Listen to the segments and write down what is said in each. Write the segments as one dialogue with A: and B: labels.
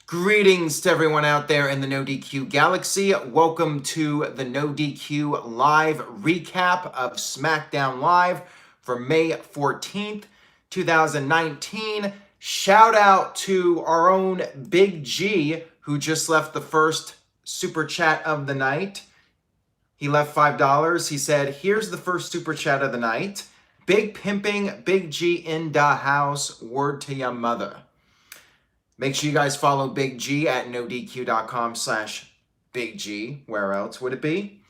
A: Greetings to everyone out there in the NoDQ galaxy. Welcome to the NoDQ live recap of Smackdown Live for May 14th, 2019. Shout out to our own Big G, who just left the first super chat of the night. He left $5. He said, here's the first super chat of the night. Big pimping, Big G in da house, word to your mother. Make sure you guys follow Big G at nodq.com/Big G. Where else would it be?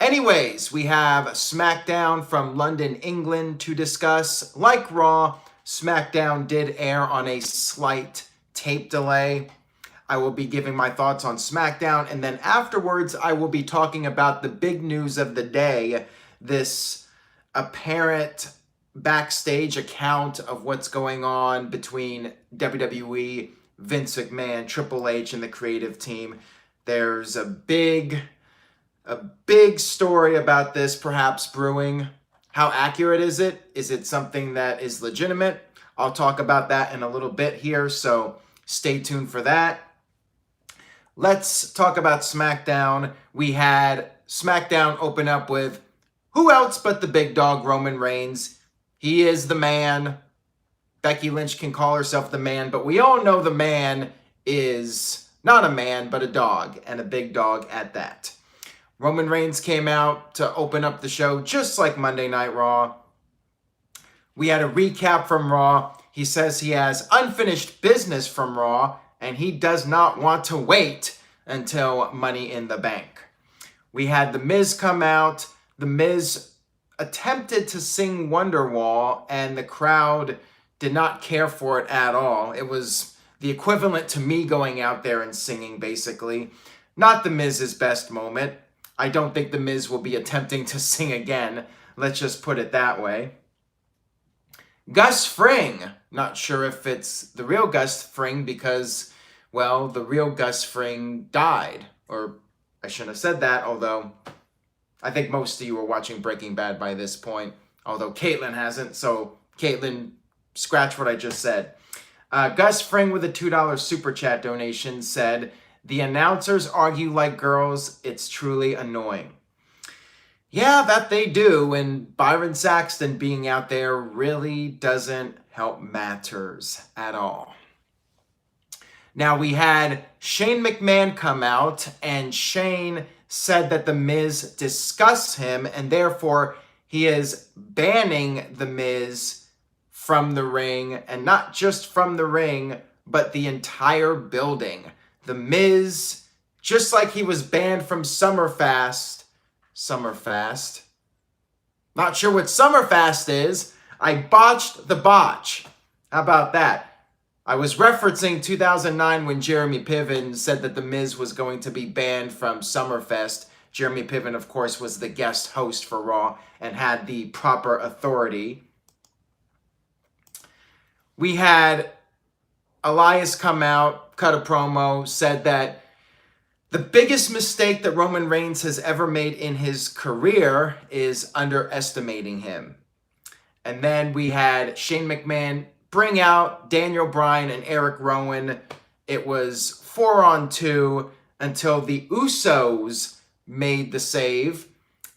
A: Anyways, we have Smackdown from London, England to discuss. Like Raw, Smackdown did air on a slight tape delay. I will be giving my thoughts on Smackdown, and then afterwards I will be talking about the big news of the day, this apparent backstage account of what's going on between WWE, Vince McMahon, Triple H, and the creative team. There's a big story about this perhaps brewing. How accurate is it? Is it something that is legitimate? I'll talk about that in a little bit here, so stay tuned for that. Let's talk about SmackDown. We had SmackDown open up with who else but the big dog, Roman Reigns. He is the man. Becky Lynch can call herself the man, but we all know the man is not a man, but a dog, and a big dog at that. Roman Reigns came out to open up the show just like Monday Night Raw. We had a recap from Raw. He says he has unfinished business from Raw, and he does not want to wait until Money in the Bank. We had The Miz come out. The Miz attempted to sing Wonderwall, and the crowd did not care for it at all. It was the equivalent to me going out there and singing, basically. Not The Miz's best moment. I don't think The Miz will be attempting to sing again. Let's just put it that way. Gus Fring. Not sure if it's the real Gus Fring because, well, the real Gus Fring died. Or I shouldn't have said that, although I think most of you are watching Breaking Bad by this point. Although Caitlyn hasn't, so Caitlyn, scratch what I just said. Gus Fring with a $2 super chat donation said, the announcers argue like girls. It's truly annoying. Yeah, that they do. And Byron Saxton being out there really doesn't help matters at all. Now we had Shane McMahon come out, and Shane said that The Miz disgusts him, and therefore he is banning The Miz from the ring, and not just from the ring, but the entire building. The Miz, just like he was banned from Summerfest, not sure what Summerfest is, I botched the botch. How about that? I was referencing 2009 when Jeremy Piven said that The Miz was going to be banned from Summerfest. Jeremy Piven, of course, was the guest host for Raw and had the proper authority. We had Elias come out, cut a promo, said that the biggest mistake that Roman Reigns has ever made in his career is underestimating him. And then we had Shane McMahon bring out Daniel Bryan and Eric Rowan. It was 4-on-2 until the Usos made the save.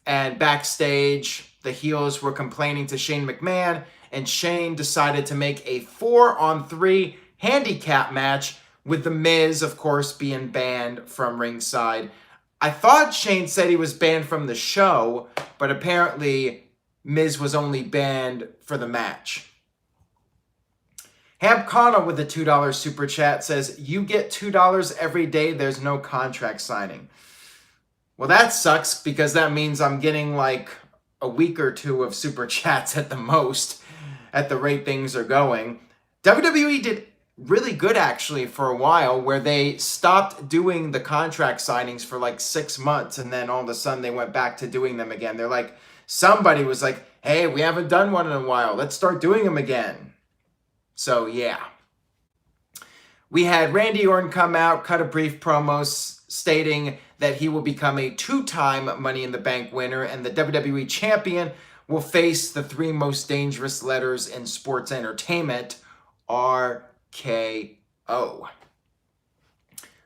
A: And backstage, the heels were complaining to Shane McMahon, and Shane decided to make a 4-on-3 handicap match with The Miz, of course, being banned from ringside. I thought Shane said he was banned from the show, but apparently Miz was only banned for the match. Ham Connell with a $2 super chat says, you get $2 every day, there's no contract signing. Well, that sucks because that means I'm getting like a week or two of super chats at the most at the rate things are going. WWE did really good actually for a while where they stopped doing the contract signings for like 6 months, and then all of a sudden they went back to doing them again. They're like, somebody was like, hey, we haven't done one in a while. Let's start doing them again. So yeah. We had Randy Orton come out, cut a brief promo stating that he will become a 2-time Money in the Bank winner, and the WWE champion will face the 3 most dangerous letters in sports entertainment, RKO.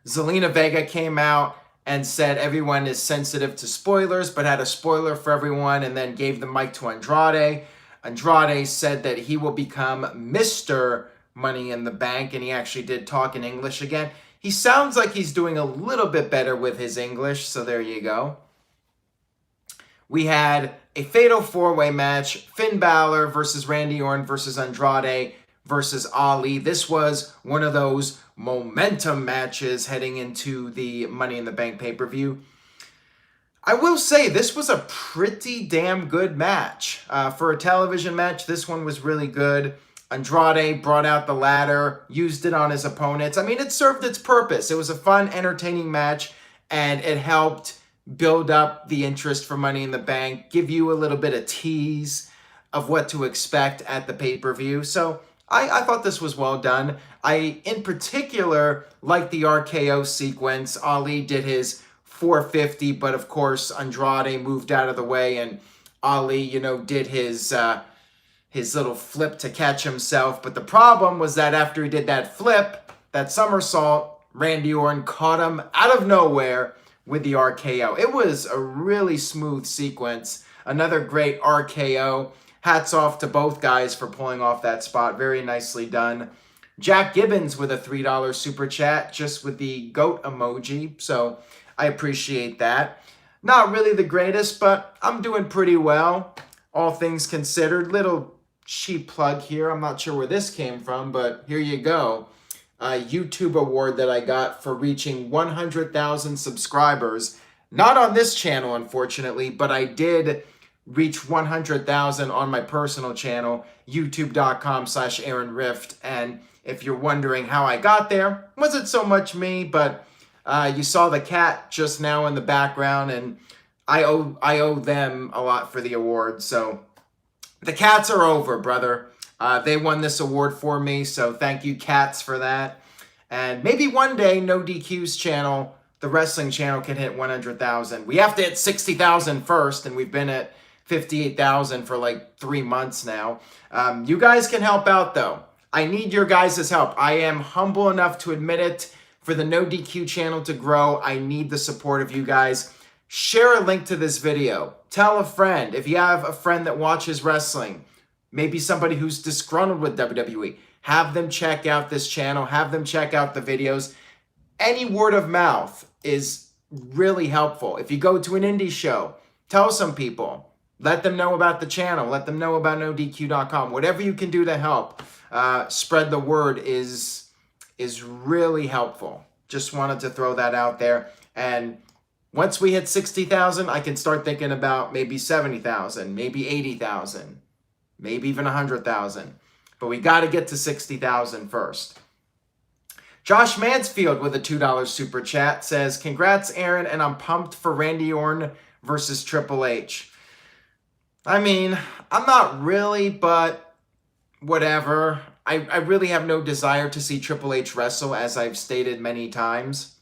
A: Zelina Vega came out and said everyone is sensitive to spoilers, but had a spoiler for everyone and then gave the mic to Andrade. Andrade said that he will become Mr. Money in the Bank, and he actually did talk in English again. He sounds like he's doing a little bit better with his English, so there you go. We had a fatal four-way match, Finn Balor versus Randy Orton versus Andrade versus Ali. This was one of those momentum matches heading into the Money in the Bank pay-per-view. I will say this was a pretty damn good match. For a television match, this one was really good. Andrade brought out the ladder, used it on his opponents. I mean, it served its purpose. It was a fun, entertaining match, and it helped build up the interest for Money in the Bank, give you a little bit of tease of what to expect at the pay-per-view. So I thought this was well done. I, in particular, liked the RKO sequence. Ali did his 450, but of course, Andrade moved out of the way, and Ali, did his little flip to catch himself. But the problem was that after he did that flip, that somersault, Randy Orton caught him out of nowhere with the RKO. It was a really smooth sequence. Another great RKO. Hats off to both guys for pulling off that spot. Very nicely done. Jack Gibbons with a $3 super chat, just with the goat emoji. So I appreciate that. Not really the greatest, but I'm doing pretty well, all things considered. Little cheap plug here. I'm not sure where this came from, but here you go. YouTube award that I got for reaching 100,000 subscribers. Not on this channel, unfortunately, but I did reach 100,000 on my personal channel, youtube.com/Aaron Rift. And if you're wondering how I got there, wasn't so much me, but you saw the cat just now in the background, and I owe them a lot for the award. So the cats are over, brother. They won this award for me, so thank you, cats, for that. And maybe one day, NoDQ's channel, the wrestling channel, can hit 100,000. We have to hit 60,000 first, and we've been at 58,000 for like 3 months now. You guys can help out, though. I need your guys' help. I am humble enough to admit it. For the NoDQ channel to grow, I need the support of you guys. Share a link to this video. Tell a friend. If you have a friend that watches wrestling, maybe somebody who's disgruntled with WWE, have them check out this channel. Have them check out the videos. Any word of mouth is really helpful. If you go to an indie show, tell some people. Let them know about the channel. Let them know about NoDQ.com. Whatever you can do to help spread the word is really helpful. Just wanted to throw that out there. And once we hit 60,000, I can start thinking about maybe 70,000, maybe 80,000, maybe even 100,000. But we got to get to 60,000 first. Josh Mansfield with a $2 super chat says, "Congrats, Aaron, and I'm pumped for Randy Orton versus Triple H." I mean, I'm not really, but whatever. I really have no desire to see Triple H wrestle, as I've stated many times.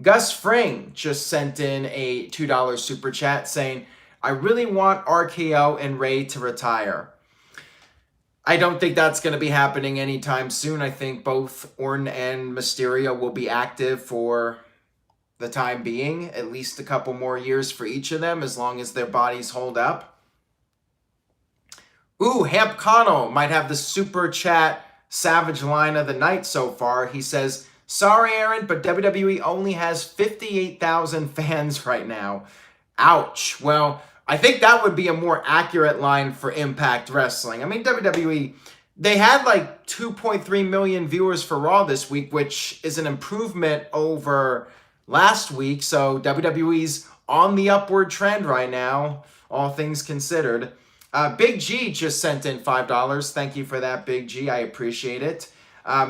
A: Gus Fring just sent in a $2 super chat saying, "I really want RKO and Ray to retire." I don't think that's going to be happening anytime soon. I think both Orton and Mysterio will be active for the time being, at least a couple more years for each of them, as long as their bodies hold up. Ooh, Hamp Connell might have the super chat savage line of the night so far. He says, "Sorry, Aaron, but WWE only has 58,000 fans right now. Ouch." Well, I think that would be a more accurate line for Impact Wrestling. I mean, WWE, they had like 2.3 million viewers for Raw this week, which is an improvement over last week. So WWE's on the upward trend right now, all things considered. Big G just sent in $5. Thank you for that, Big G. I appreciate it.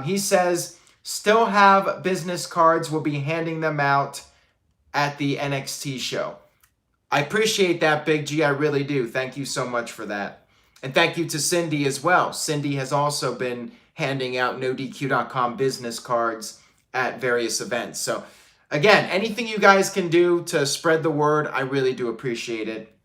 A: He says, "Still have business cards. We'll be handing them out at the NXT show." I appreciate that, Big G. I really do. Thank you so much for that. And thank you to Cindy as well. Cindy has also been handing out NoDQ.com business cards at various events. So again, anything you guys can do to spread the word, I really do appreciate it.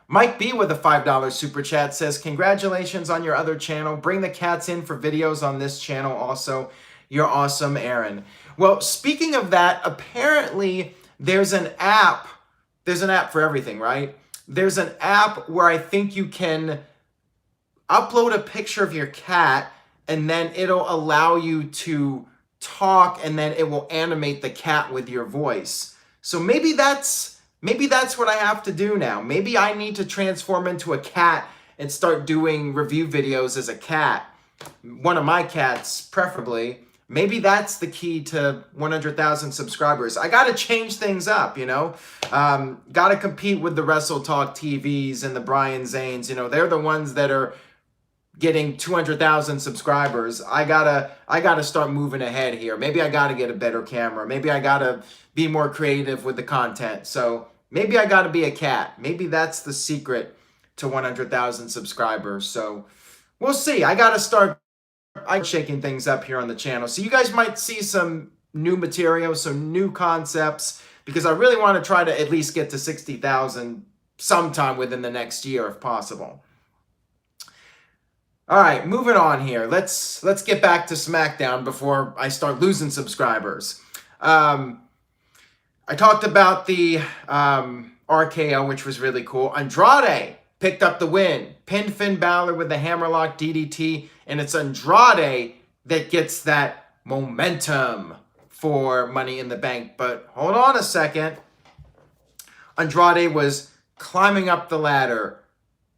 A: Mike B with a $5 super chat says, "Congratulations on your other channel. Bring the cats in for videos on this channel also. You're awesome, Aaron. Well, speaking of that, apparently there's an app. There's an app for everything, right? There's an app where I think you can upload a picture of your cat, and then it'll allow you to talk, and then it will animate the cat with your voice. So maybe that's what I have to do now. Maybe I need to transform into a cat and start doing review videos as a cat. One of my cats, preferably. Maybe that's the key to 100,000 subscribers. I got to change things up, you know. Got to compete with the Wrestle Talk TVs and the Brian Zanes. You know, they're the ones that are getting 200,000 subscribers. I gotta start moving ahead here. Maybe I gotta get a better camera. Maybe I gotta be more creative with the content. So maybe I gotta be a cat. Maybe that's the secret to 100,000 subscribers. So we'll see. I gotta start shaking things up here on the channel. So you guys might see some new material, some new concepts, because I really want to try to at least get to 60,000 sometime within the next year if possible. All right, moving on here. Let's get back to SmackDown before I start losing subscribers. I talked about the RKO, which was really cool. Andrade picked up the win. Pinned Finn Balor with the hammerlock DDT, and it's Andrade that gets that momentum for Money in the Bank. But hold on a second. Andrade was climbing up the ladder,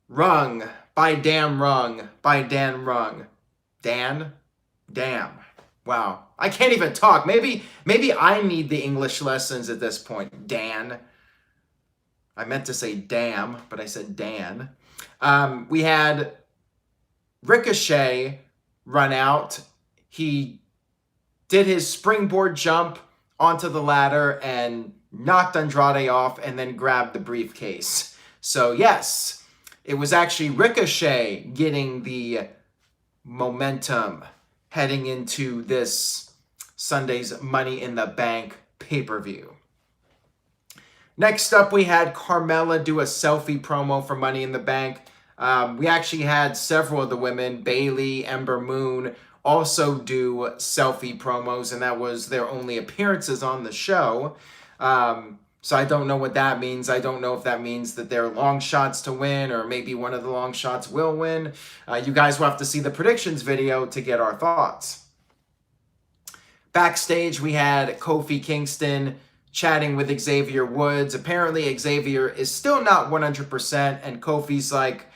A: rung by Dan Rung, by Dan Rung. Dan? Damn. Wow. I can't even talk. Maybe I need the English lessons at this point. Dan. I meant to say damn, but I said Dan. We had Ricochet run out. He did his springboard jump onto the ladder and knocked Andrade off and then grabbed the briefcase. So yes, it was actually Ricochet getting the momentum heading into this Sunday's Money in the Bank pay-per-view. Next up, we had Carmella do a selfie promo for Money in the Bank. We actually had several of the women, Bayley, Ember Moon, also do selfie promos, and that was their only appearances on the show. So I don't know what that means. I don't know if that means that they're long shots to win, or maybe one of the long shots will win. You guys will have to see the predictions video to get our thoughts. Backstage, we had Kofi Kingston chatting with Xavier Woods. Apparently, Xavier is still not 100%, and Kofi's like,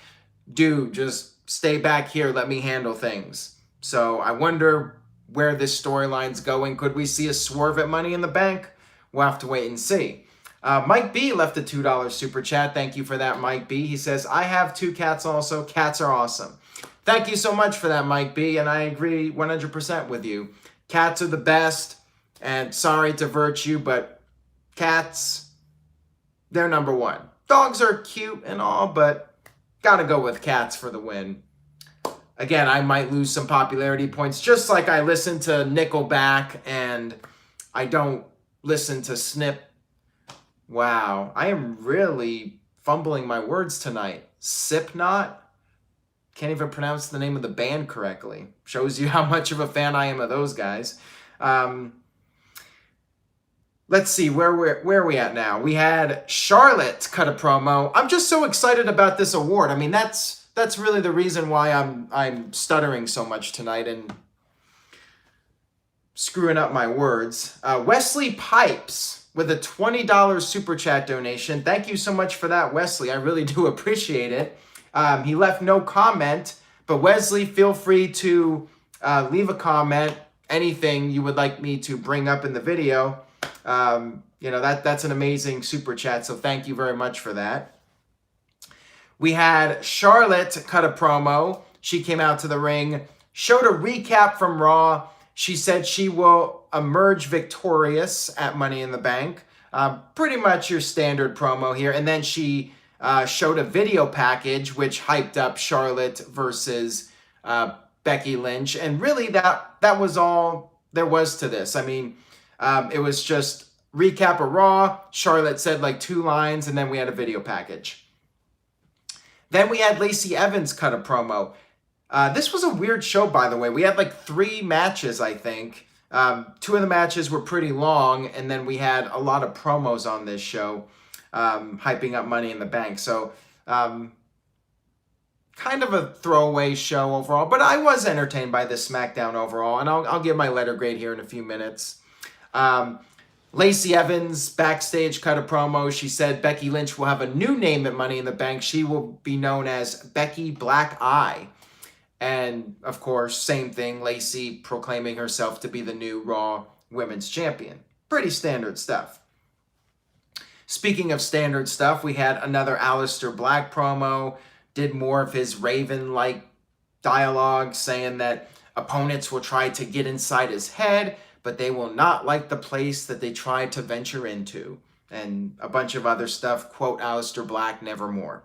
A: dude, just stay back here. Let me handle things. So I wonder where this storyline's going. Could we see a swerve at Money in the Bank? We'll have to wait and see. Mike B left a $2 super chat. Thank you for that, Mike B. He says, I have 2 cats also. Cats are awesome. Thank you so much for that, Mike B. And I agree 100% with you. Cats are the best. And sorry to Virtue, but cats, they're number one. Dogs are cute and all, but gotta go with cats for the win. Again, I might lose some popularity points, just like I listen to Nickelback and I don't listen to Snip. Wow, I am really fumbling my words tonight. Sipnot? Can't even pronounce the name of the band correctly. Shows you how much of a fan I am of those guys. Let's see, where are we at now? We had Charlotte cut a promo. I'm just so excited about this award. I mean, that's really the reason why I'm stuttering so much tonight and screwing up my words. Wesley Pipes with a $20 super chat donation. Thank you so much for that, Wesley. I really do appreciate it. He left no comment, but Wesley, feel free to leave a comment, anything you would like me to bring up in the video. You know, that's an amazing super chat, so thank you very much for that. We had Charlotte cut a promo. She came out to the ring, showed a recap from Raw. She said she will emerge victorious at Money in the Bank. Pretty much your standard promo here. And then she showed a video package which hyped up Charlotte versus Becky Lynch. And really that was all there was to this. I mean, it was just recap of Raw. Charlotte said like 2 lines, and then we had a video package. Then we had Lacey Evans cut a promo. This was a weird show, by the way. We had like 3 matches, I think. 2 of the matches were pretty long, and then we had a lot of promos on this show, hyping up Money in the Bank. So, kind of a throwaway show overall, but I was entertained by this SmackDown overall, and I'll give my letter grade here in a few minutes. Lacey Evans backstage cut a promo. She said Becky Lynch will have a new name at Money in the Bank. She will be known as Becky Black Eye. And, of course, same thing, Lacey proclaiming herself to be the new Raw Women's Champion. Pretty standard stuff. Speaking of standard stuff, we had another Aleister Black promo, did more of his Raven-like dialogue, saying that opponents will try to get inside his head, but they will not like the place that they tried to venture into. And a bunch of other stuff, quote Aleister Black, nevermore.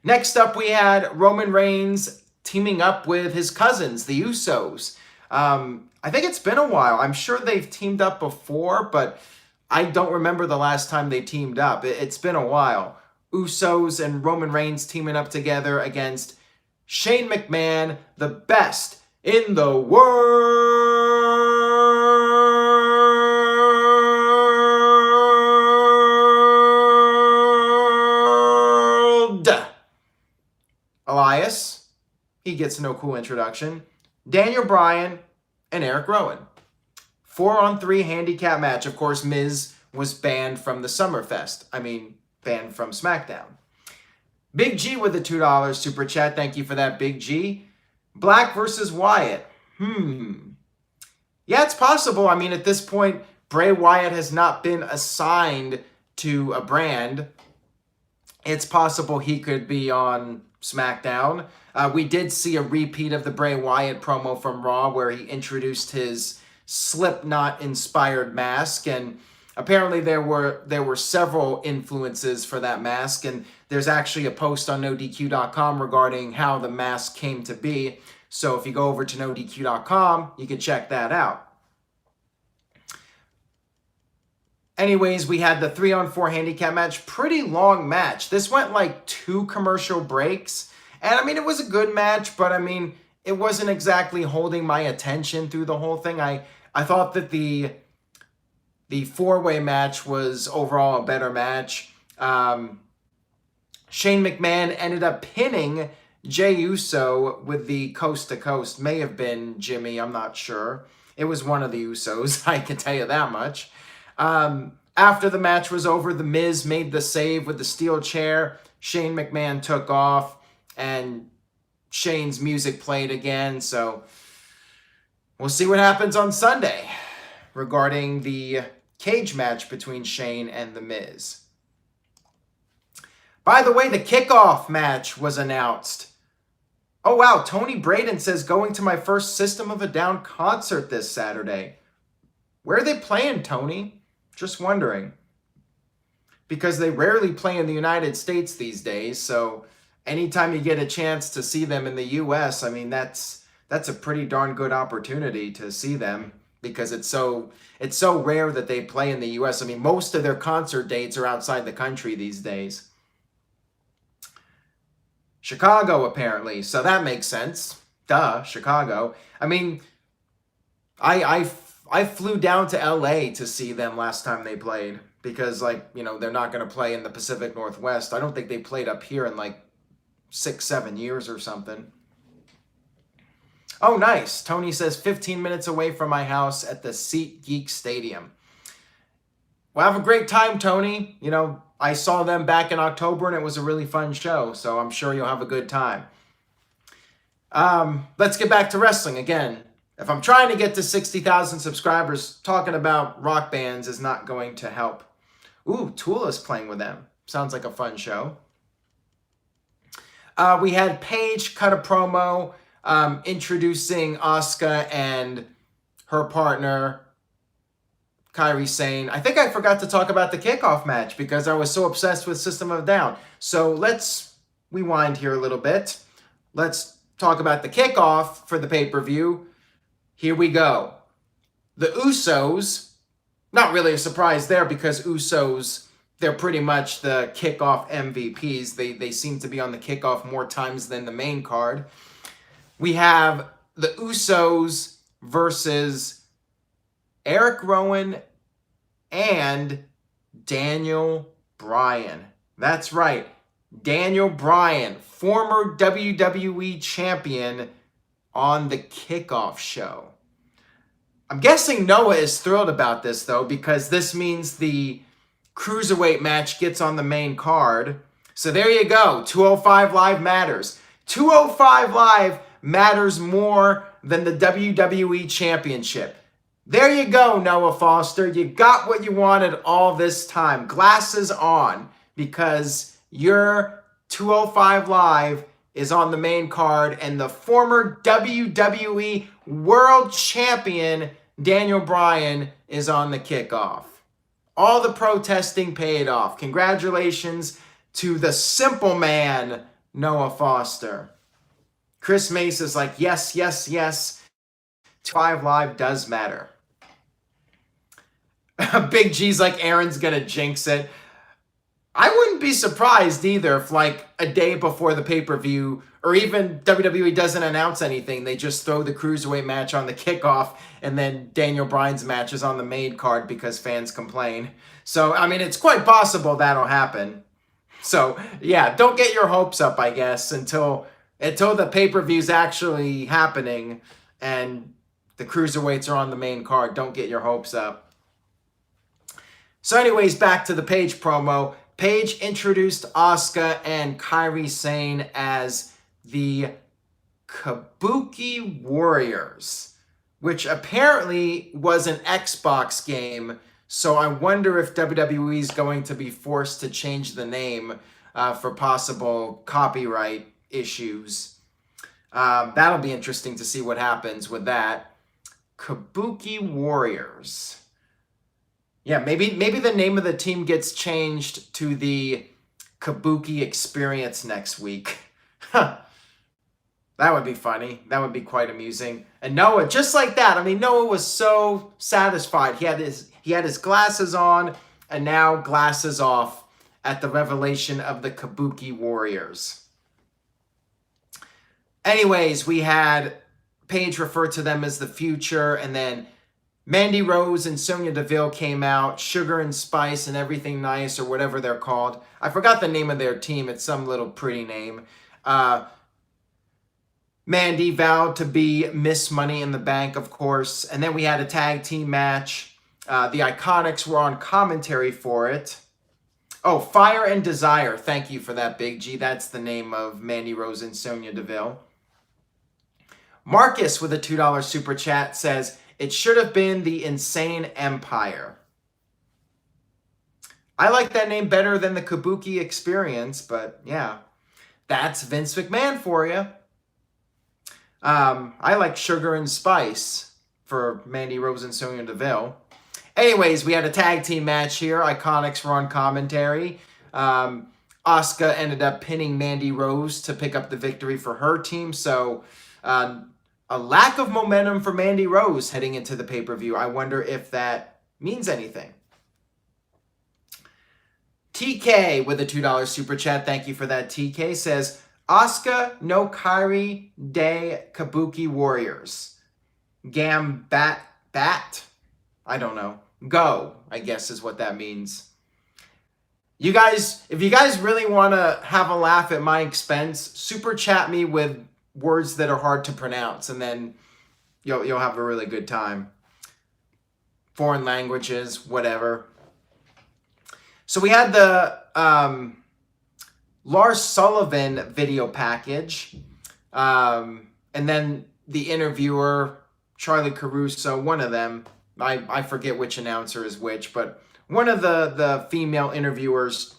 A: Next up, we had Roman Reigns teaming up with his cousins, the Usos. I think it's been a while. I'm sure they've teamed up before, but I don't remember the last time they teamed up. It's been a while. Usos and Roman Reigns teaming up together against Shane McMahon, the best in the world. Elias, he gets no cool introduction. Daniel Bryan and Eric Rowan. 4-on-3 handicap match. Of course, Miz was banned from the Summerfest. Banned from SmackDown. Big G with the $2 super chat. Thank you for that, Big G. Black versus Wyatt. Yeah, it's possible. At this point, Bray Wyatt has not been assigned to a brand. It's possible he could be on SmackDown. We did see a repeat of the Bray Wyatt promo from Raw where he introduced his Slipknot-inspired mask, and apparently there were several influences for that mask, and there's actually a post on NoDQ.com regarding how the mask came to be. So if you go over to NoDQ.com, you can check that out. Anyways, we had the 3-on-4 handicap match. Pretty long match. This went like 2 commercial breaks. And it was a good match, but it wasn't exactly holding my attention through the whole thing. I thought that the 4-way match was overall a better match. Shane McMahon ended up pinning Jey Uso with the coast to coast. May have been Jimmy, I'm not sure. It was one of the Usos, I can tell you that much. After the match was over, The Miz made the save with the steel chair. Shane McMahon took off, and Shane's music played again. So we'll see what happens on Sunday regarding the cage match between Shane and The Miz. By the way, the kickoff match was announced. Oh, wow. Tony Braden says, going to my first System of a Down concert this Saturday. Where are they playing, Tony? Just wondering. Because they rarely play in the United States these days, so anytime you get a chance to see them in the U.S., that's a pretty darn good opportunity to see them, because it's so rare that they play in the U.S. Most of their concert dates are outside the country these days. Chicago, apparently, so that makes sense. Duh, Chicago. I flew down to L.A. to see them last time they played, because, they're not going to play in the Pacific Northwest. I don't think they played up here in, 6-7 years or something. Oh, nice. Tony says 15 minutes away from my house at the SeatGeek Stadium. Well, have a great time, Tony. I saw them back in October, and it was a really fun show, so I'm sure you'll have a good time. Let's get back to wrestling again. If I'm trying to get to 60,000 subscribers, talking about rock bands is not going to help. Ooh, Toola's playing with them. Sounds like a fun show. We had Paige cut a promo introducing Asuka and her partner, Kairi Sane. I think I forgot to talk about the kickoff match because I was so obsessed with System of a Down. So let's rewind here a little bit. Let's talk about the kickoff for the pay-per-view. Here we go. The Usos, not really a surprise there because Usos, they're pretty much the kickoff MVPs. They seem to be on the kickoff more times than the main card. We have the Usos versus Eric Rowan and Daniel Bryan. That's right. Daniel Bryan, former WWE champion, on the kickoff show. I'm guessing Noah is thrilled about this, though, because this means the cruiserweight match gets on the main card. So there you go. 205 Live matters. 205 Live matters more than the WWE Championship. There you go, Noah Foster. You got what you wanted all this time. Glasses on, because your 205 Live is on the main card, and the former WWE World Champion Daniel Bryan is on the kickoff. All the protesting paid off. Congratulations to the simple man, Noah Foster. Chris Mace is like, yes, yes, yes. 205 Live does matter. Big G's like, Aaron's gonna jinx it. I wouldn't be surprised either if, like, a day before the pay-per-view, or even WWE doesn't announce anything, they just throw the Cruiserweight match on the kickoff, and then Daniel Bryan's match is on the main card because fans complain. So, I mean, it's quite possible that'll happen. So, yeah, don't get your hopes up, I guess, until the pay-per-view's actually happening and the Cruiserweights are on the main card. Don't get your hopes up. So anyways, back to the Paige promo. Paige introduced Asuka and Kairi Sane as the Kabuki Warriors, which apparently was an Xbox game. So I wonder if WWE is going to be forced to change the name for possible copyright issues. That'll be interesting to see what happens with that. Kabuki Warriors. Yeah, maybe the name of the team gets changed to the Kabuki Experience next week. That would be funny. That would be quite amusing. And Noah, just like that. I mean, Noah was so satisfied. He had his glasses on, and now glasses off at the revelation of the Kabuki Warriors. Anyways, we had Paige refer to them as the future, and then Mandy Rose and Sonya Deville came out, Sugar and Spice and Everything Nice, or whatever they're called. I forgot the name of their team. It's some little pretty name. Mandy vowed to be Miss Money in the Bank, of course. And then we had a tag team match. The Iconics were on commentary for it. Oh, Fire and Desire. Thank you for that, Big G. That's the name of Mandy Rose and Sonya Deville. Marcus with a $2 super chat says, it should have been the Insane Empire. I like that name better than the Kabuki Experience, but yeah, that's Vince McMahon for you. I like Sugar and Spice for Mandy Rose and Sonya Deville. Anyways, we had a tag team match here. Iconics were on commentary. Asuka ended up pinning Mandy Rose to pick up the victory for her team, so a lack of momentum for Mandy Rose heading into the pay-per-view. I wonder if that means anything. TK with a $2 super chat. Thank you for that, TK. Says, Asuka no Kairi de Kabuki Warriors. Bat? I don't know. Go, I guess is what that means. You guys, if you guys really want to have a laugh at my expense, super chat me with words that are hard to pronounce, and then you'll have a really good time. Foreign languages, whatever. So we had the Lars Sullivan video package, and then the interviewer, Charlie Caruso, one of them, I forget which announcer is which, but one of the female interviewers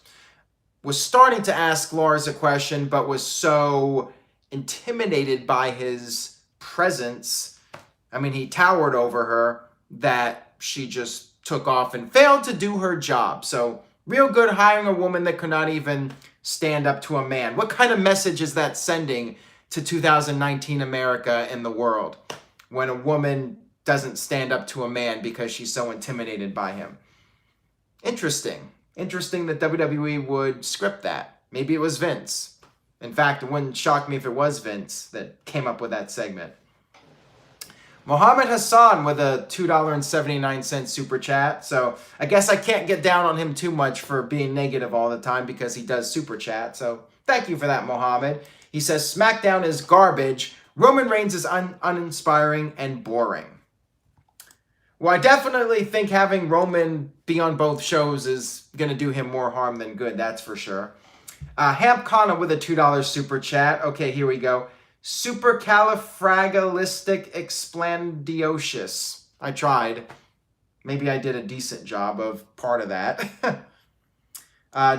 A: was starting to ask Lars a question, but was so intimidated by his presence, I mean, he towered over her, that she just took off and failed to do her job. So real good hiring a woman that could not even stand up to a man. What kind of message is that sending to 2019 America and the world when a woman doesn't stand up to a man because she's so intimidated by him? Interesting. Interesting that WWE would script that. Maybe it was Vince. In fact, it wouldn't shock me if it was Vince that came up with that segment. Mohammed Hassan with a $2.79 super chat. So I guess I can't get down on him too much for being negative all the time because he does super chat. So thank you for that, Mohammed. He says, SmackDown is garbage. Roman Reigns is uninspiring and boring. Well, I definitely think having Roman be on both shows is going to do him more harm than good. That's for sure. Hamp Kana with a $2 super chat. Okay, here we go. Supercalifragilisticexpialidocious. I tried. Maybe I did a decent job of part of that.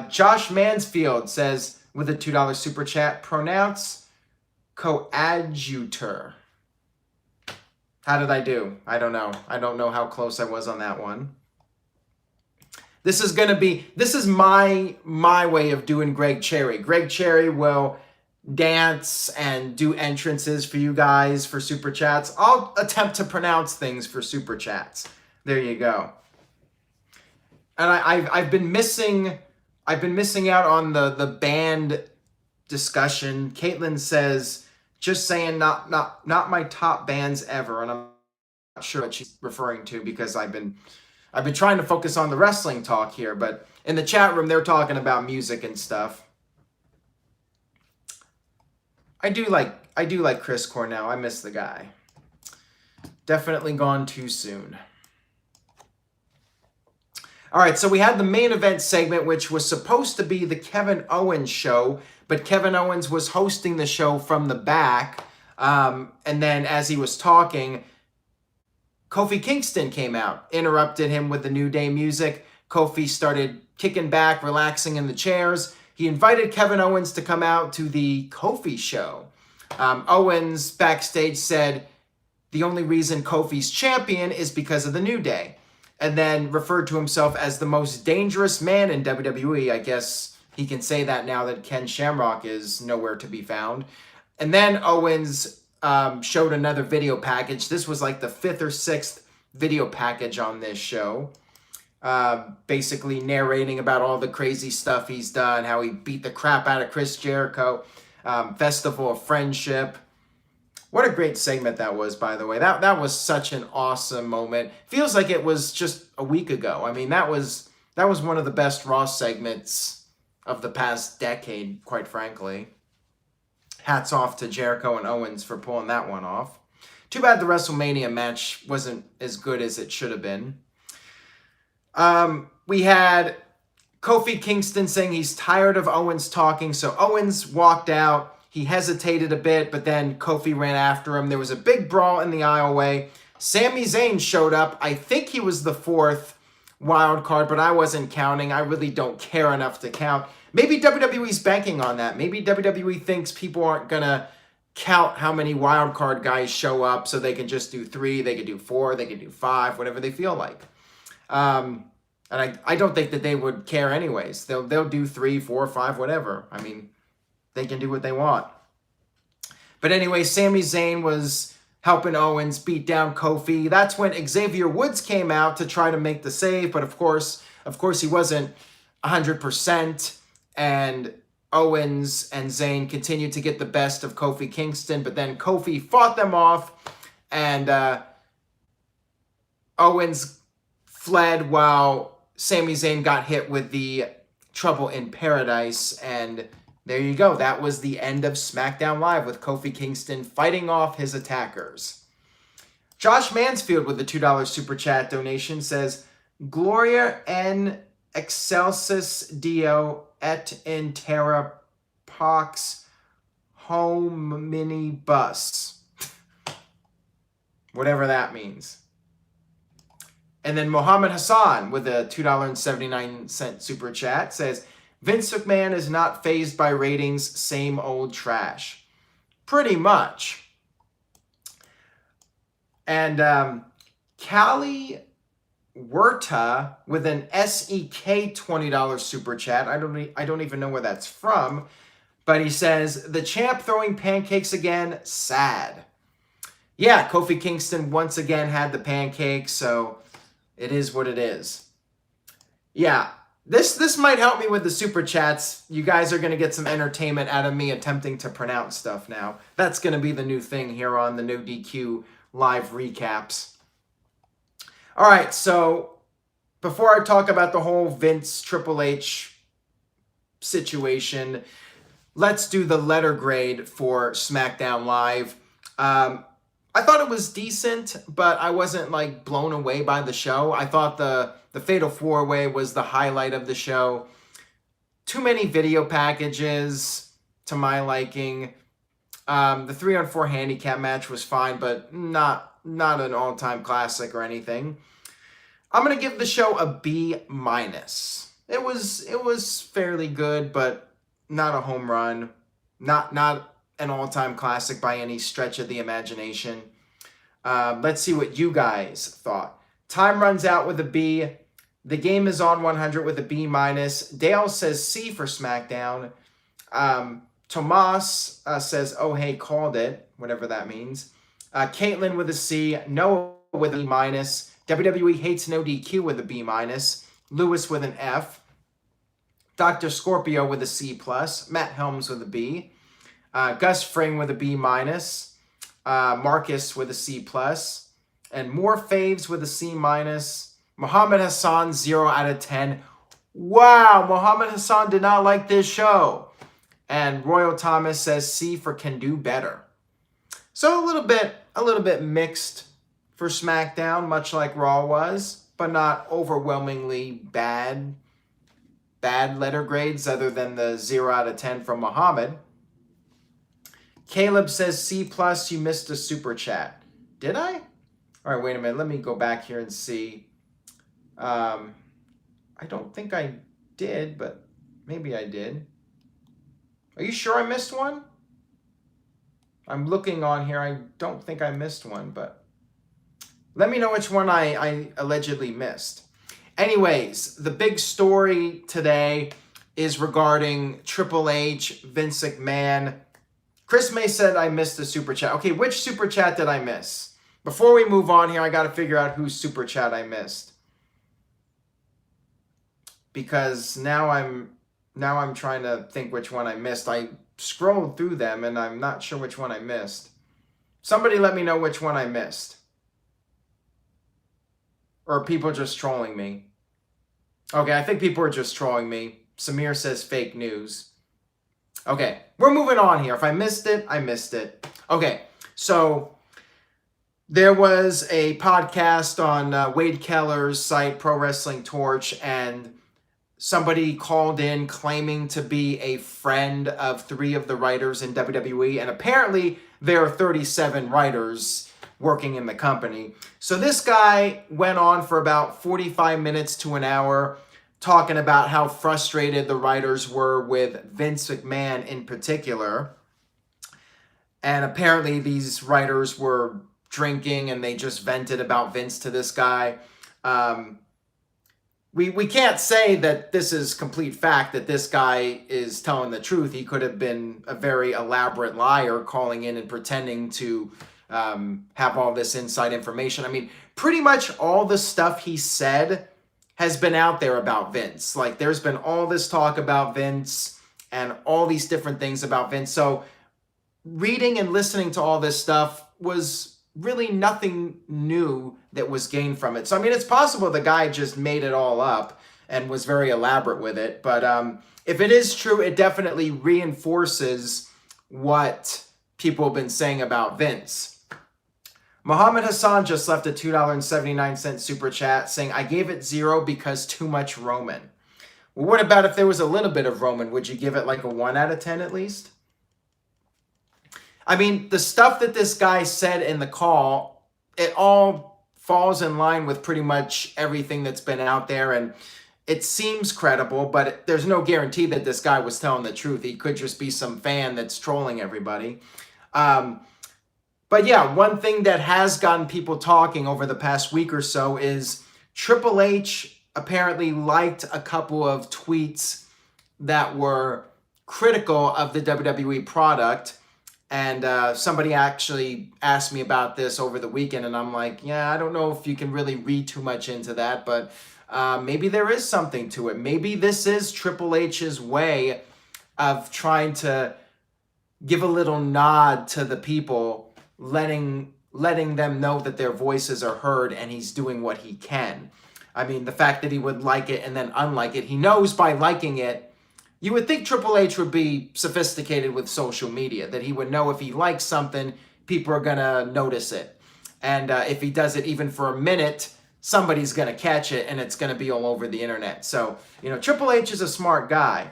A: Josh Mansfield says, with a $2 super chat, pronounce coadjutor. How did I do? I don't know. I don't know how close I was on that one. This is my way of doing Greg Cherry. Greg Cherry will dance and do entrances for you guys for super chats. I'll attempt to pronounce things for super chats. There you go. And I've been missing out on the band discussion. Caitlin says, just saying, not my top bands ever, and I'm not sure what she's referring to because I've been trying to focus on the wrestling talk here, but in the chat room they're talking about music and stuff. I do like Chris Cornell. I miss the guy. Definitely gone too soon. All right, so we had the main event segment, which was supposed to be the Kevin Owens show, but Kevin Owens was hosting the show from the back. And then as he was talking, Kofi Kingston came out, interrupted him with the New Day music. Kofi started kicking back, relaxing in the chairs. He invited Kevin Owens to come out to the Kofi show. Owens backstage said the only reason Kofi's champion is because of the New Day, and then referred to himself as the most dangerous man in WWE. I guess he can say that now that Ken Shamrock is nowhere to be found. And then Owens showed another video package. This was like the 5th or 6th video package on this show. Basically narrating about all the crazy stuff he's done, how he beat the crap out of Chris Jericho, Festival of Friendship. What a great segment that was, by the way. That was such an awesome moment. Feels like it was just a week ago. I mean, that was one of the best Raw segments of the past decade, quite frankly. Hats off to Jericho and Owens for pulling that one off. Too bad the WrestleMania match wasn't as good as it should have been. We had Kofi Kingston saying he's tired of Owens talking, so Owens walked out. He hesitated a bit, but then Kofi ran after him. There was a big brawl in the aisleway. Sami Zayn showed up. I think he was the 4th wild card, but I wasn't counting. I really don't care enough to count. Maybe WWE's banking on that. Maybe WWE thinks people aren't going to count how many wild card guys show up, so they can just do 3, they can do 4, they can do 5, whatever they feel like. And I don't think that they would care anyways. They'll do 3, 4, 5, whatever. I mean, they can do what they want. But anyway, Sami Zayn was helping Owens beat down Kofi. That's when Xavier Woods came out to try to make the save, but of course he wasn't 100%. And Owens and Zayn continued to get the best of Kofi Kingston, but then Kofi fought them off, and Owens fled while Sami Zayn got hit with the Trouble in Paradise, and there you go. That was the end of SmackDown Live with Kofi Kingston fighting off his attackers. Josh Mansfield with the $2 super chat donation says, Gloria en excelsis Dio et in terra pax hominibus. Whatever that means. And then Mohammed Hassan with a $2.79 super chat says, Vince McMahon is not fazed by ratings, same old trash. Pretty much. And Callie Werta with an SEK $20 super chat. I don't even know where that's from. But he says, the champ throwing pancakes again, sad. Yeah, Kofi Kingston once again had the pancakes, so it is what it is. Yeah, This might help me with the super chats. You guys are going to get some entertainment out of me attempting to pronounce stuff now. That's going to be the new thing here on the NoDQ live recaps. All right, so before I talk about the whole Vince Triple H situation, let's do the letter grade for Smackdown Live. I thought it was decent, but I wasn't like blown away by the show. I thought the Fatal 4-Way was the highlight of the show. Too many video packages to my liking. The 3-on-4 handicap match was fine, but not an all-time classic or anything. I'm gonna give the show a B-. It was fairly good, but not a home run. Not an all-time classic by any stretch of the imagination. Let's see what you guys thought. Time runs out with a B. The game is on 100 with a B-. Dale says C for Smackdown. Tomas says, oh, hey, called it, whatever that means. Caitlin with a C. Noah with a B-. WWE hates NoDQ with a B-. Lewis with an F. Dr. Scorpio with a C+. Matt Helms with a B. Gus Fring with a B-. Marcus with a C+. And more faves with a C-. Muhammad Hassan, 0 out of 10. Wow, Muhammad Hassan did not like this show. And Royal Thomas says C for can do better. So a little bit mixed for SmackDown, much like Raw was, but not overwhelmingly bad letter grades other than the 0 out of 10 from Muhammad. Caleb says C+, you missed a super chat. Did I? All right, wait a minute. Let me go back here and see. I don't think I did, but maybe I did. Are you sure I missed one? I'm looking on here. I don't think I missed one, but let me know which one I allegedly missed. Anyways, the big story today is regarding Triple H, Vince McMahon. Chris May said I missed the super chat. Okay, which super chat did I miss? Before we move on here, I got to figure out whose super chat I missed. Because now I'm trying to think which one I missed. I scrolled through them and I'm not sure which one I missed. Somebody let me know which one I missed. Or are people just trolling me? Okay, I think people are just trolling me. Samir says fake news. Okay, we're moving on here. If I missed it, I missed it. Okay, so there was a podcast on Wade Keller's site, Pro Wrestling Torch, and somebody called in claiming to be a friend of 3 of the writers in WWE, and apparently there are 37 writers working in the company. So this guy went on for about 45 minutes to an hour talking about how frustrated the writers were with Vince McMahon in particular. And apparently these writers were drinking and they just vented about Vince to this guy. We can't say that this is complete fact, that this guy is telling the truth. He could have been a very elaborate liar calling in and pretending to have all this inside information. I mean, pretty much all the stuff he said has been out there about Vince. Like, there's been all this talk about Vince and all these different things about Vince. So reading and listening to all this stuff was really nothing new that was gained from it. So, I mean, it's possible the guy just made it all up and was very elaborate with it. But if it is true, it definitely reinforces what people have been saying about Vince. Muhammad Hassan just left a $2.79 super chat saying, I gave it 0 because too much Roman. Well, what about if there was a little bit of Roman? Would you give it like a 1 out of 10 at least? I mean, the stuff that this guy said in the call, it all falls in line with pretty much everything that's been out there, and it seems credible, but there's no guarantee that this guy was telling the truth. He could just be some fan that's trolling everybody. But yeah, one thing that has gotten people talking over the past week or so is Triple H apparently liked a couple of tweets that were critical of the WWE product. And somebody actually asked me about this over the weekend, and I'm like, yeah, I don't know if you can really read too much into that, but maybe there is something to it. Maybe this is Triple H's way of trying to give a little nod to the people, letting them know that their voices are heard and he's doing what he can. I mean, the fact that he would like it and then unlike it, he knows by liking it. You would think Triple H would be sophisticated with social media, that he would know if he likes something, people are going to notice it. And if he does it even for a minute, somebody's going to catch it and it's going to be all over the internet. So, Triple H is a smart guy.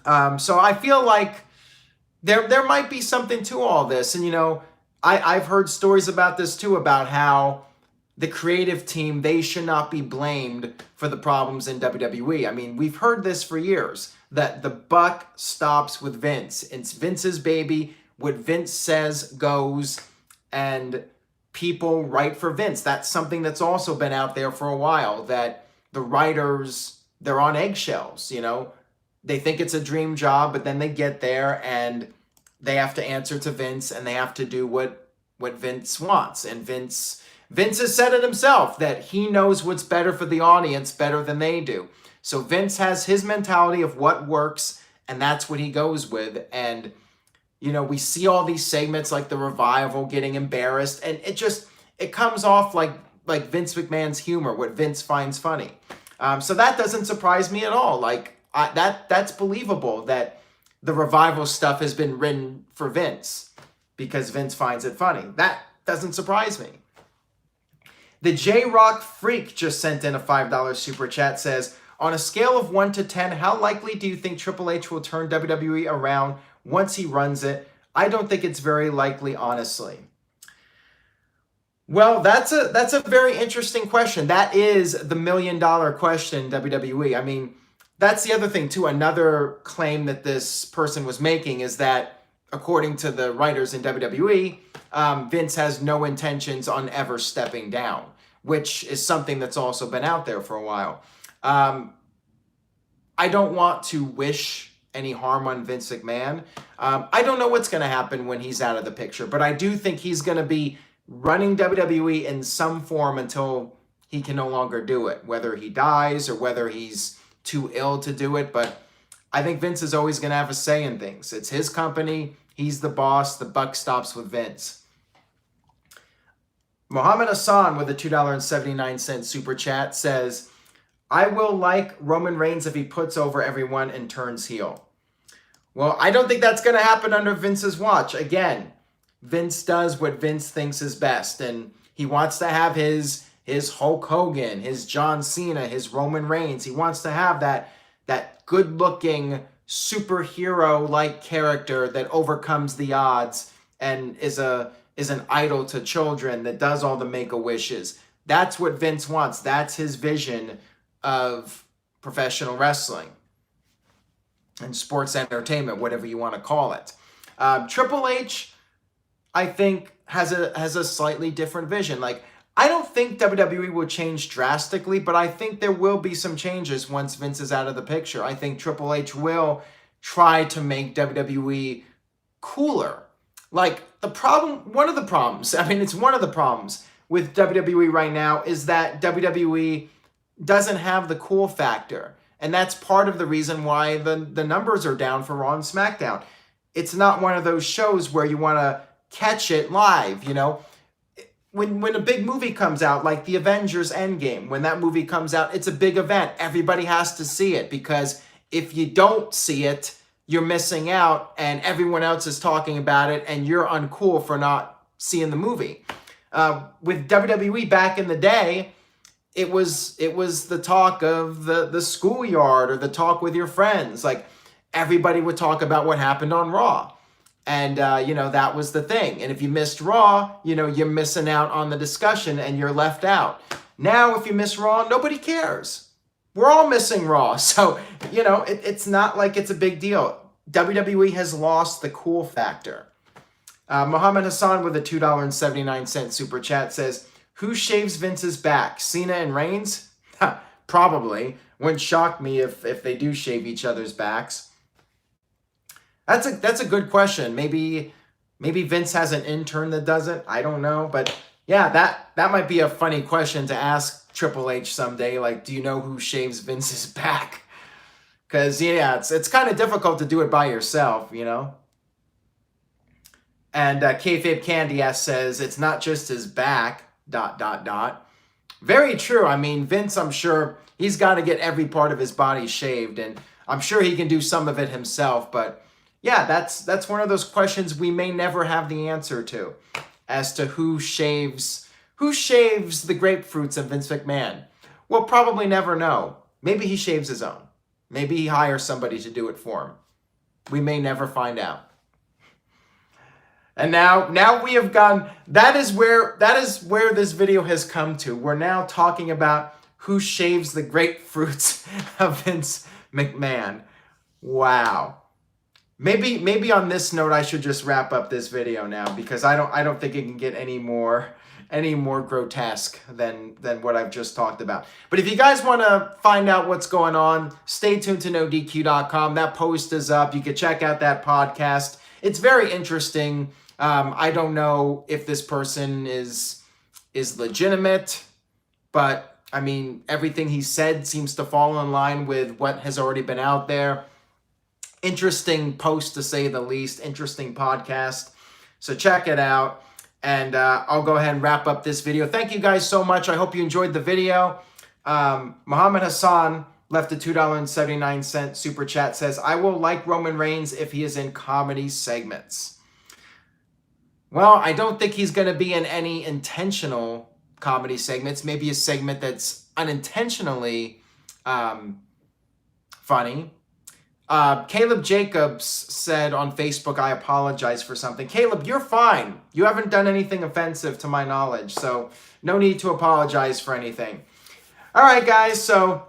A: So I feel like there might be something to all this. And, I've heard stories about this too, about how the creative team, they should not be blamed for the problems in WWE. I mean, we've heard this for years, that the buck stops with Vince. It's Vince's baby. What Vince says goes, and people write for Vince. That's something that's also been out there for a while, that the writers, they're on eggshells, They think it's a dream job, but then they get there and they have to answer to Vince, and they have to do what Vince wants. And Vince has said it himself, that he knows what's better for the audience better than they do. So Vince has his mentality of what works, and that's what he goes with. And, we see all these segments like the Revival getting embarrassed, and it comes off like Vince McMahon's humor, what Vince finds funny. So that doesn't surprise me at all. That's believable that the Revival stuff has been written for Vince because Vince finds it funny. That doesn't surprise me. The J-Rock Freak just sent in a $5 super chat, says, on a scale of 1 to 10, how likely do you think Triple H will turn WWE around once he runs it? I don't think it's very likely, honestly. Well, that's a very interesting question. That is the $1 million question, WWE. I mean, that's the other thing, too. Another claim that this person was making is that, according to the writers in WWE, Vince has no intentions on ever stepping down, which is something that's also been out there for a while. I don't want to wish any harm on Vince McMahon. I don't know what's going to happen when he's out of the picture, but I do think he's going to be running WWE in some form until he can no longer do it, whether he dies or whether he's too ill to do it. But I think Vince is always going to have a say in things. It's his company. He's the boss. The buck stops with Vince. Mohammed Hassan with a $2.79 super chat says, I will like Roman Reigns if he puts over everyone and turns heel. Well, I don't think that's going to happen under Vince's watch. Again, Vince does what Vince thinks is best, and he wants to have his Hulk Hogan, his John Cena, his Roman Reigns. He wants to have that good-looking superhero-like character that overcomes the odds and is an idol to children, that does all the Make-A-Wishes. That's what Vince wants. That's his vision of professional wrestling and sports entertainment, whatever you want to call it. Triple H, I think, has a slightly different vision. I don't think WWE will change drastically, but I think there will be some changes once Vince is out of the picture. I think Triple H will try to make WWE cooler. One of the problems with WWE right now is that WWE doesn't have the cool factor. And that's part of the reason why the numbers are down for Raw and SmackDown. It's not one of those shows where you want to catch it live, When a big movie comes out, like the Avengers Endgame, when that movie comes out, it's a big event. Everybody has to see it, because if you don't see it, you're missing out and everyone else is talking about it and you're uncool for not seeing the movie. With WWE back in the day, it was the talk of the schoolyard or the talk with your friends. Everybody would talk about what happened on Raw. And, that was the thing. And if you missed Raw, you're missing out on the discussion and you're left out. Now, if you miss Raw, nobody cares. We're all missing Raw. So, it's not like it's a big deal. WWE has lost the cool factor. Mohammed Hassan with a $2.79 super chat says, who shaves Vince's back? Cena and Reigns? Probably. Wouldn't shock me if they do shave each other's backs. That's a good question. Maybe Maybe Vince has an intern that does it. I don't know. But yeah, that might be a funny question to ask Triple H someday. Like, do you know who shaves Vince's back? Because, yeah, it's kind of difficult to do it by yourself, you know? And Kayfabe Candy S says, it's not just his back, ... Very true. I mean, Vince, I'm sure he's got to get every part of his body shaved, and I'm sure he can do some of it himself. But yeah, that's one of those questions we may never have the answer to, as to who shaves the grapefruits of Vince McMahon. We'll probably never know. Maybe he shaves his own. Maybe he hires somebody to do it for him. We may never find out. And now we have gone, that is where this video has come to. We're now talking about who shaves the grapefruits of Vince McMahon. Wow. Maybe on this note I should just wrap up this video now, because I don't think it can get any more grotesque than what I've just talked about. But if you guys want to find out what's going on, stay tuned to NoDQ.com. That post is up. You can check out that podcast. It's very interesting. I don't know if this person is legitimate, but I mean, everything he said seems to fall in line with what has already been out there. Interesting post, to say the least. Interesting podcast. So check it out. And I'll go ahead and wrap up this video. Thank you guys so much. I hope you enjoyed the video. Muhammad Hassan left a $2.79 super chat. Says, I will like Roman Reigns if he is in comedy segments. Well, I don't think he's going to be in any intentional comedy segments. Maybe a segment that's unintentionally funny. Caleb Jacobs said on Facebook, I apologize for something. Caleb, you're fine. You haven't done anything offensive to my knowledge, so no need to apologize for anything. All right, guys, so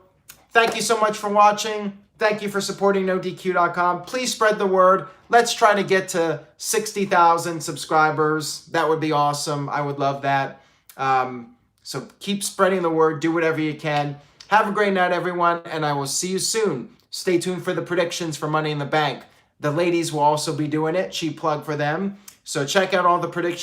A: thank you so much for watching. Thank you for supporting NoDQ.com. Please spread the word. Let's try to get to 60,000 subscribers. That would be awesome. I would love that. So keep spreading the word. Do whatever you can. Have a great night, everyone, and I will see you soon. Stay tuned for the predictions for Money in the Bank. The ladies will also be doing it. Cheap plug for them. So check out all the predictions